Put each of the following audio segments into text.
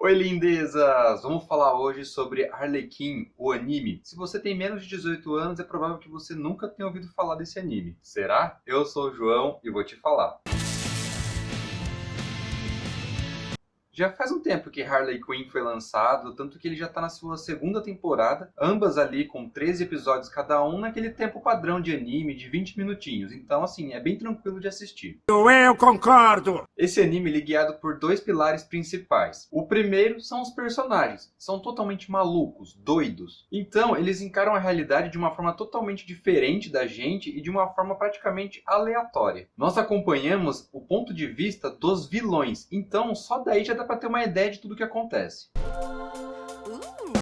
Oi, lindezas! Vamos falar hoje sobre Arlequim, o anime. Se você tem menos de 18 anos, é provável que você nunca tenha ouvido falar desse anime. Será? Eu sou o João e vou te falar. Já faz um tempo que Harley Quinn foi lançado, tanto que ele já está na sua segunda temporada, ambas ali com 13 episódios cada um, naquele tempo padrão de anime de 20 minutinhos. Então, assim, é bem tranquilo de assistir. Eu concordo! Esse anime ele é guiado por dois pilares principais. O primeiro são os personagens. São totalmente malucos, doidos. Então, eles encaram a realidade de uma forma totalmente diferente da gente e de uma forma praticamente aleatória. Nós acompanhamos o ponto de vista dos vilões. Então, só daí já dá para ter uma ideia de tudo o que acontece.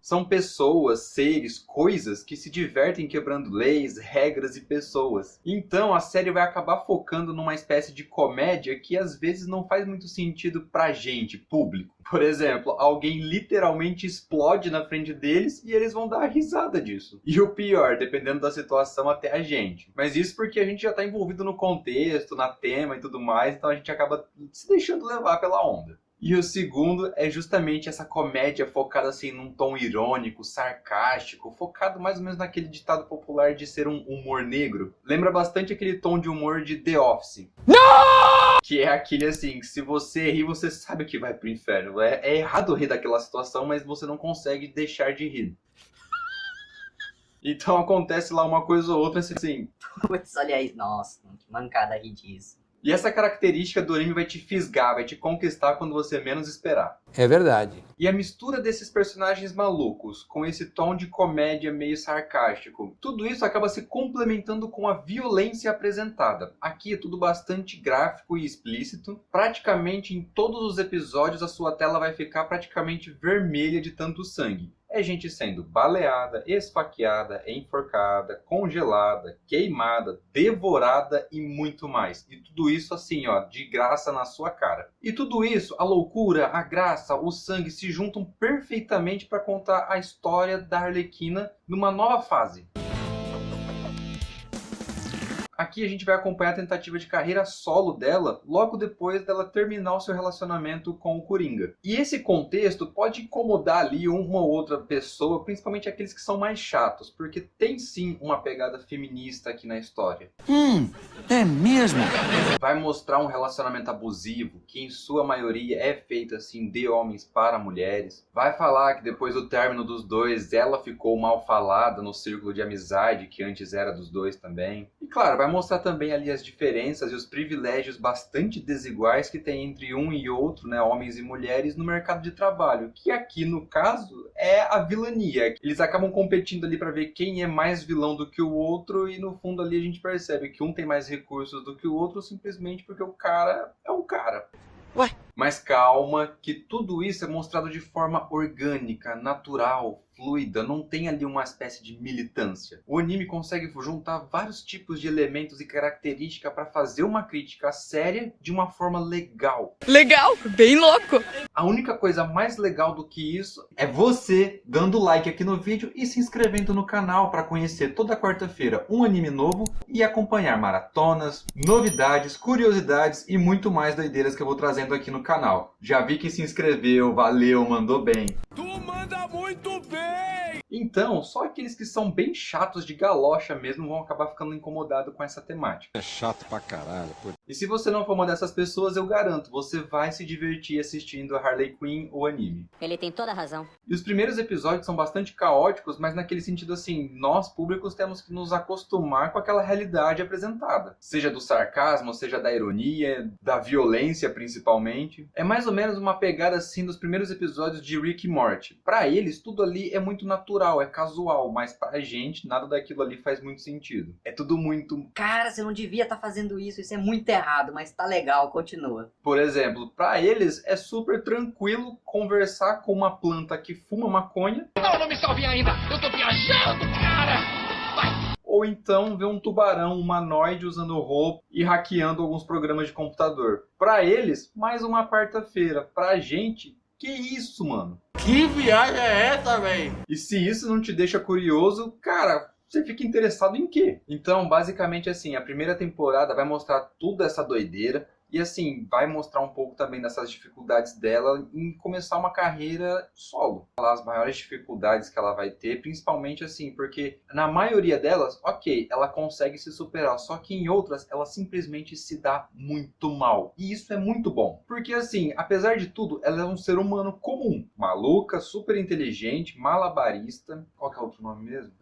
São pessoas, seres, coisas que se divertem quebrando leis, regras e pessoas. Então a série vai acabar focando numa espécie de comédia que às vezes não faz muito sentido pra gente, público. Por exemplo, alguém literalmente explode na frente deles e eles vão dar risada disso. E o pior, dependendo da situação, até a gente. Mas isso porque a gente já tá envolvido no contexto, na tema e tudo mais, então a gente acaba se deixando levar pela onda. E o segundo é justamente essa comédia focada assim num tom irônico, sarcástico, focado mais ou menos naquele ditado popular de ser um humor negro. Lembra bastante aquele tom de humor de The Office. Não! Que é aquele assim, que se você rir, você sabe que vai pro inferno. É errado rir daquela situação, mas você não consegue deixar de rir. Então acontece lá uma coisa ou outra assim. Putz, olha aí, nossa, que mancada rir disso. E essa característica do anime vai te fisgar, vai te conquistar quando você menos esperar. É verdade. E a mistura desses personagens malucos, com esse tom de comédia meio sarcástico, tudo isso acaba se complementando com a violência apresentada. Aqui é tudo bastante gráfico e explícito. Praticamente em todos os episódios a sua tela vai ficar praticamente vermelha de tanto sangue. É gente sendo baleada, esfaqueada, enforcada, congelada, queimada, devorada e muito mais. E tudo isso assim, ó, de graça na sua cara. E tudo isso, a loucura, a graça, o sangue se juntam perfeitamente para contar a história da Arlequina numa nova fase. Aqui a gente vai acompanhar a tentativa de carreira solo dela logo depois dela terminar o seu relacionamento com o Coringa. E esse contexto pode incomodar ali uma ou outra pessoa, principalmente aqueles que são mais chatos, porque tem sim uma pegada feminista aqui na história. É mesmo? Vai mostrar um relacionamento abusivo, que em sua maioria é feito assim de homens para mulheres. Vai falar que depois do término dos dois, ela ficou mal falada no círculo de amizade que antes era dos dois também. E claro, vai mostrar também ali as diferenças e os privilégios bastante desiguais que tem entre um e outro, né, homens e mulheres, no mercado de trabalho, que aqui no caso é a vilania. Eles acabam competindo ali para ver quem é mais vilão do que o outro e no fundo ali a gente percebe que um tem mais recursos do que o outro simplesmente porque o cara é um cara. Ué? Mas calma, que tudo isso é mostrado de forma orgânica, natural, fluida, não tem ali uma espécie de militância. O anime consegue juntar vários tipos de elementos e características para fazer uma crítica séria de uma forma legal. Legal, bem louco. A única coisa mais legal do que isso é você dando like aqui no vídeo e se inscrevendo no canal para conhecer toda quarta-feira um anime novo e acompanhar maratonas, novidades, curiosidades e muito mais doideiras que eu vou trazendo aqui no canal. Já vi que se inscreveu, valeu, mandou bem. Tu manda muito bem! Então, só aqueles que são bem chatos de galocha mesmo vão acabar ficando incomodados com essa temática. É chato pra caralho. Pô. E se você não for uma dessas pessoas, eu garanto, você vai se divertir assistindo a Harley Quinn, o anime. Ele tem toda a razão. E os primeiros episódios são bastante caóticos, mas naquele sentido assim, nós públicos temos que nos acostumar com aquela realidade apresentada. Seja do sarcasmo, seja da ironia, da violência principalmente. É mais ou menos uma pegada assim dos primeiros episódios de Rick e Morty. Pra eles, tudo ali é muito natural, é casual, mas pra gente, nada daquilo ali faz muito sentido. É tudo muito... Cara, você não devia estar fazendo isso é muito errado, mas tá legal, continua. Por exemplo, pra eles é super tranquilo conversar com uma planta que fuma maconha. Não me salve ainda! Eu tô viajando, cara! Vai! Ou então ver um tubarão humanoide usando roupa e hackeando alguns programas de computador. Pra eles, mais uma quarta-feira. Pra gente, que isso, mano? Que viagem é essa, velho? E se isso não te deixa curioso, cara, você fica interessado em quê? Então, basicamente assim, a primeira temporada vai mostrar toda essa doideira. E assim, vai mostrar um pouco também dessas dificuldades dela em começar uma carreira solo. As maiores dificuldades que ela vai ter, principalmente assim, porque na maioria delas, ok, ela consegue se superar, só que em outras ela simplesmente se dá muito mal. E isso é muito bom, porque assim, apesar de tudo, ela é um ser humano comum, maluca, super inteligente, malabarista, qual que é o outro nome mesmo?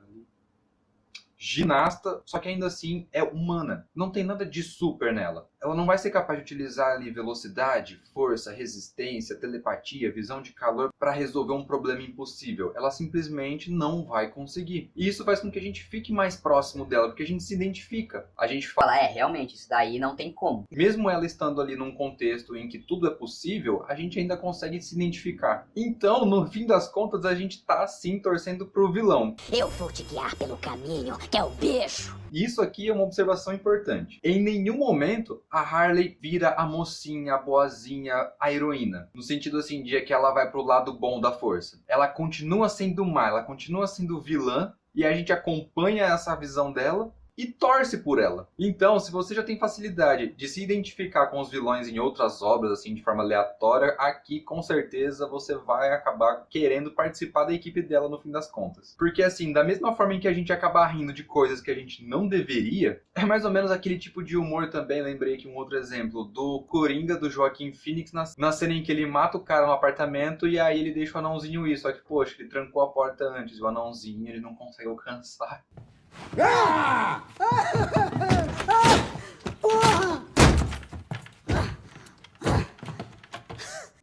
Ginasta, só que ainda assim é humana. Não tem nada de super nela. Ela não vai ser capaz de utilizar ali velocidade, força, resistência, telepatia, visão de calor para resolver um problema impossível. Ela simplesmente não vai conseguir. E isso faz com que a gente fique mais próximo dela, porque a gente se identifica. A gente fala, Fala, realmente, isso daí não tem como. mesmo ela estando ali num contexto em que tudo é possível, a gente ainda consegue se identificar. Então, no fim das contas, a gente tá sim torcendo pro vilão. Eu vou te guiar pelo caminho, que é o bicho. E isso aqui é uma observação importante. Em nenhum momento a Harley vira a mocinha, a boazinha, a heroína. No sentido assim de que ela vai pro lado bom da força. Ela continua sendo má, ela continua sendo vilã. E a gente acompanha essa visão dela e torce por ela. Então, se você já tem facilidade de se identificar com os vilões em outras obras, assim, de forma aleatória, aqui com certeza você vai acabar querendo participar da equipe dela no fim das contas. Porque assim, da mesma forma em que a gente acaba rindo de coisas que a gente não deveria, é mais ou menos aquele tipo de humor também, lembrei aqui um outro exemplo, do Coringa, do Joaquin Phoenix, na cena em que ele mata o cara no apartamento e aí ele deixa o anãozinho ir, só que, poxa, ele trancou a porta antes, o anãozinho ele não consegue alcançar.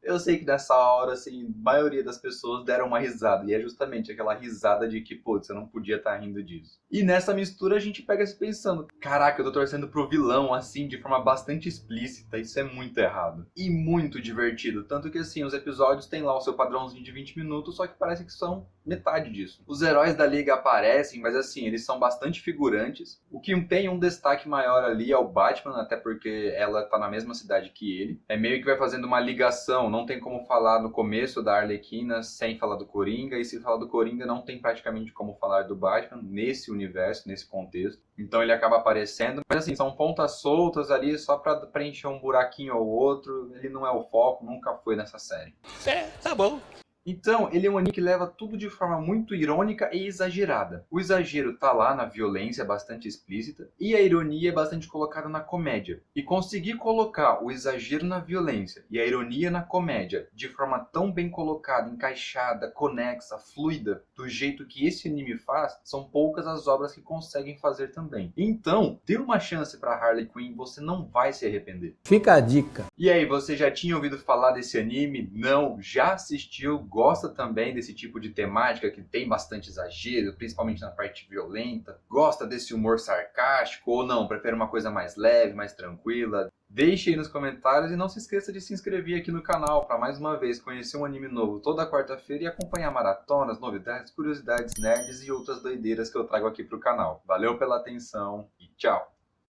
Eu sei que nessa hora, assim, a maioria das pessoas deram uma risada. E é justamente aquela risada de que, putz, eu não podia estar rindo disso. E nessa mistura a gente pega se pensando, caraca, eu tô torcendo pro vilão, assim, de forma bastante explícita. Isso é muito errado. E muito divertido. Tanto que, assim, os episódios têm lá o seu padrãozinho de 20 minutos, só que parece que são metade disso. Os heróis da Liga aparecem, mas, assim, eles são bastante figurantes. O que tem um destaque maior ali é o Batman, até porque ela tá na mesma cidade que ele. É meio que vai fazendo uma ligação. Não tem como falar no começo da Arlequina sem falar do Coringa, e se falar do Coringa não tem praticamente como falar do Batman nesse universo, nesse contexto. Então ele acaba aparecendo, mas assim, são pontas soltas ali só pra preencher um buraquinho ou outro. Ele não é o foco, nunca foi nessa série. Tá bom. Então, ele é um anime que leva tudo de forma muito irônica e exagerada. O exagero tá lá na violência bastante explícita e a ironia é bastante colocada na comédia. E conseguir colocar o exagero na violência e a ironia na comédia de forma tão bem colocada, encaixada, conexa, fluida, do jeito que esse anime faz, são poucas as obras que conseguem fazer também. Então, dê uma chance pra Harley Quinn, você não vai se arrepender. Fica a dica. E aí, você já tinha ouvido falar desse anime? Não? Já assistiu? Gosta também desse tipo de temática que tem bastante exagero, principalmente na parte violenta? Gosta desse humor sarcástico ou não? Prefere uma coisa mais leve, mais tranquila? Deixe aí nos comentários e não se esqueça de se inscrever aqui no canal para mais uma vez conhecer um anime novo toda quarta-feira e acompanhar maratonas, novidades, curiosidades, nerds e outras doideiras que eu trago aqui pro canal. Valeu pela atenção e tchau!